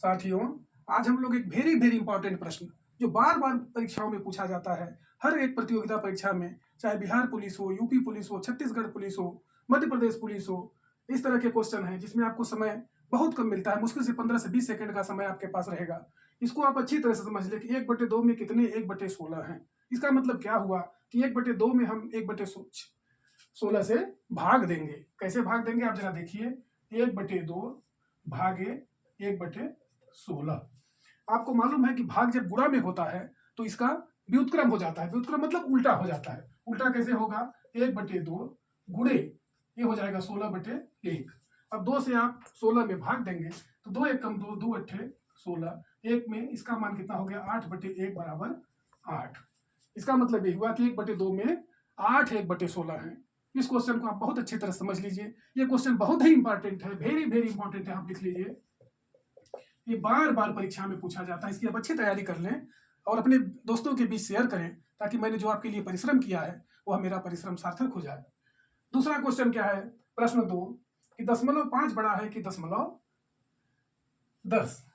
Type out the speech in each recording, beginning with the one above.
साथियों, आज हम लोग एक वेरी वेरी इंपॉर्टेंट प्रश्न जो बार बार परीक्षाओं में पूछा जाता है, हर एक प्रतियोगिता परीक्षा में, चाहे बिहार पुलिस हो, यूपी पुलिस हो, छत्तीसगढ़ पुलिस हो, मध्य प्रदेश पुलिस हो, इस तरह के क्वेश्चन हैं जिसमें आपको समय बहुत कम मिलता है। मुश्किल से 15 से 20 सेकंड का समय आपके पास रहेगा। इसको आप अच्छी तरह से समझ लें कि 1/2 में कितने 1/16 हैं। इसका मतलब क्या हुआ कि 1/2 में हम 1/16 से भाग देंगे। कैसे भाग देंगे आप जरा देखिए। 1/2 भागे 1/16। आपको मालूम है कि भाग जब गुणा में होता है तो इसका व्युत्क्रम हो जाता है। व्युत्क्रम मतलब उल्टा हो जाता है। उल्टा कैसे होगा? 1/2 गुणे ये हो जाएगा 16/1। अब 2 से आप 16 में भाग देंगे तो 2 एक कम 2, 2 अट्ठे 16, 1 में इसका मान कितना हो गया? 8/1 बराबर 8। इसका मतलब ये हुआ कि 1/2 में 8 1/16 है। इस क्वेश्चन को आप बहुत अच्छी तरह समझ लीजिए। ये क्वेश्चन बहुत ही इंपॉर्टेंट है, वेरी वेरी इंपॉर्टेंट है। आप लिख लीजिए, ये बार बार परीक्षा में पूछा जाता है। इसकी आप अच्छी तैयारी कर लें और अपने दोस्तों के बीच शेयर करें ताकि मैंने जो आपके लिए परिश्रम किया है वह मेरा परिश्रम सार्थक हो जाए। दूसरा क्वेश्चन क्या है? प्रश्न 2 कि 0.5 बड़ा है कि 0.10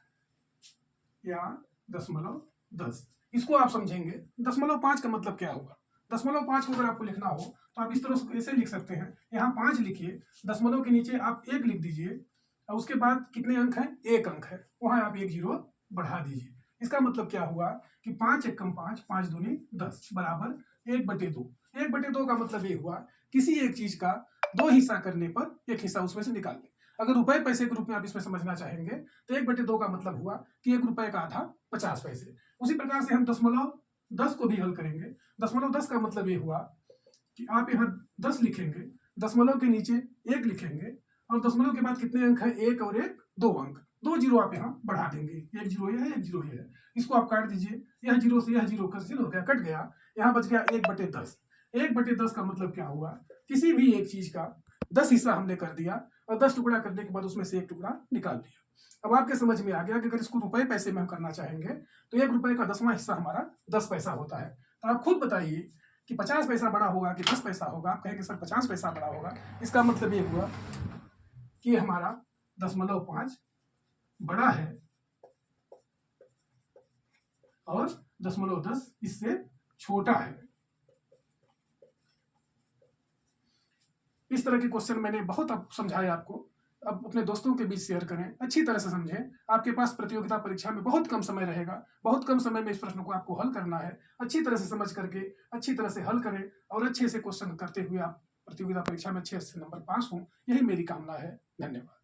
या 0.10। इसको आप समझेंगे। 0.5 का मतलब क्या होगा? 0.5 को अगर आपको लिखना हो तो आप इस तरह से ऐसे लिख सकते हैं। यहाँ 5 लिखिए, दशमलव के नीचे आप 1 लिख दीजिए और उसके बाद कितने अंक हैं? 1 अंक है, वहां आप 1 जीरो बढ़ा दीजिए। इसका मतलब क्या हुआ कि 5 × 5, 5 दूनी 10 बराबर 1/2। 1/2 का मतलब ये हुआ किसी एक चीज का 2 हिस्सा करने पर 1 हिस्सा उसमें से निकाल दें। अगर रुपए पैसे के रूप में आप इसमें समझना चाहेंगे तो 1/2 का मतलब हुआ कि 1 रुपए का आधा 50 पैसे। उसी प्रकार से हम 0.10 को भी हल करेंगे। 0.10 का मतलब ये हुआ कि आप यहाँ 10 लिखेंगे, दशमलव के नीचे 1 लिखेंगे और दशमलव के बाद कितने अंक है? 1 और 1 2 अंक, 2 जीरो आप यहाँ बढ़ा देंगे। 1 जीरो ये है, 1 जीरो ये है। इसको आप काट दीजिए। यह जीरो से यह जीरो कैंसिल हो गया, कट गया। यहाँ बच गया 1/10। 1/10 का मतलब क्या हुआ? किसी भी एक चीज का 10 हिस्सा हमने कर दिया और 10 टुकड़ा करने के बाद उसमें से 1 टुकड़ा निकाल दिया। अब आपके समझ में आ गया कि अगर इसको रुपए पैसे में हम करना चाहेंगे तो 1 रुपए का 10वां हिस्सा हमारा 10 पैसा होता है। तो आप खुद बताइए कि 50 पैसा बड़ा होगा कि 10 पैसा होगा? आप कहेंगे सर 50 पैसा बड़ा होगा। इसका मतलब ये हुआ कि हमारा 0.5 बड़ा है और 0.10 इससे छोटा है। इस तरह के क्वेश्चन मैंने बहुत अब समझाए आपको। अब अपने दोस्तों के बीच शेयर करें, अच्छी तरह से समझें। आपके पास प्रतियोगिता परीक्षा में बहुत कम समय रहेगा, बहुत कम समय में इस प्रश्न को आपको हल करना है। अच्छी तरह से समझ करके अच्छी तरह से हल करें और अच्छे से क्वेश्चन करते हुए आप प्रतियोगिता परीक्षा में अच्छे नंबर पास हों, यही मेरी कामना है। धन्यवाद।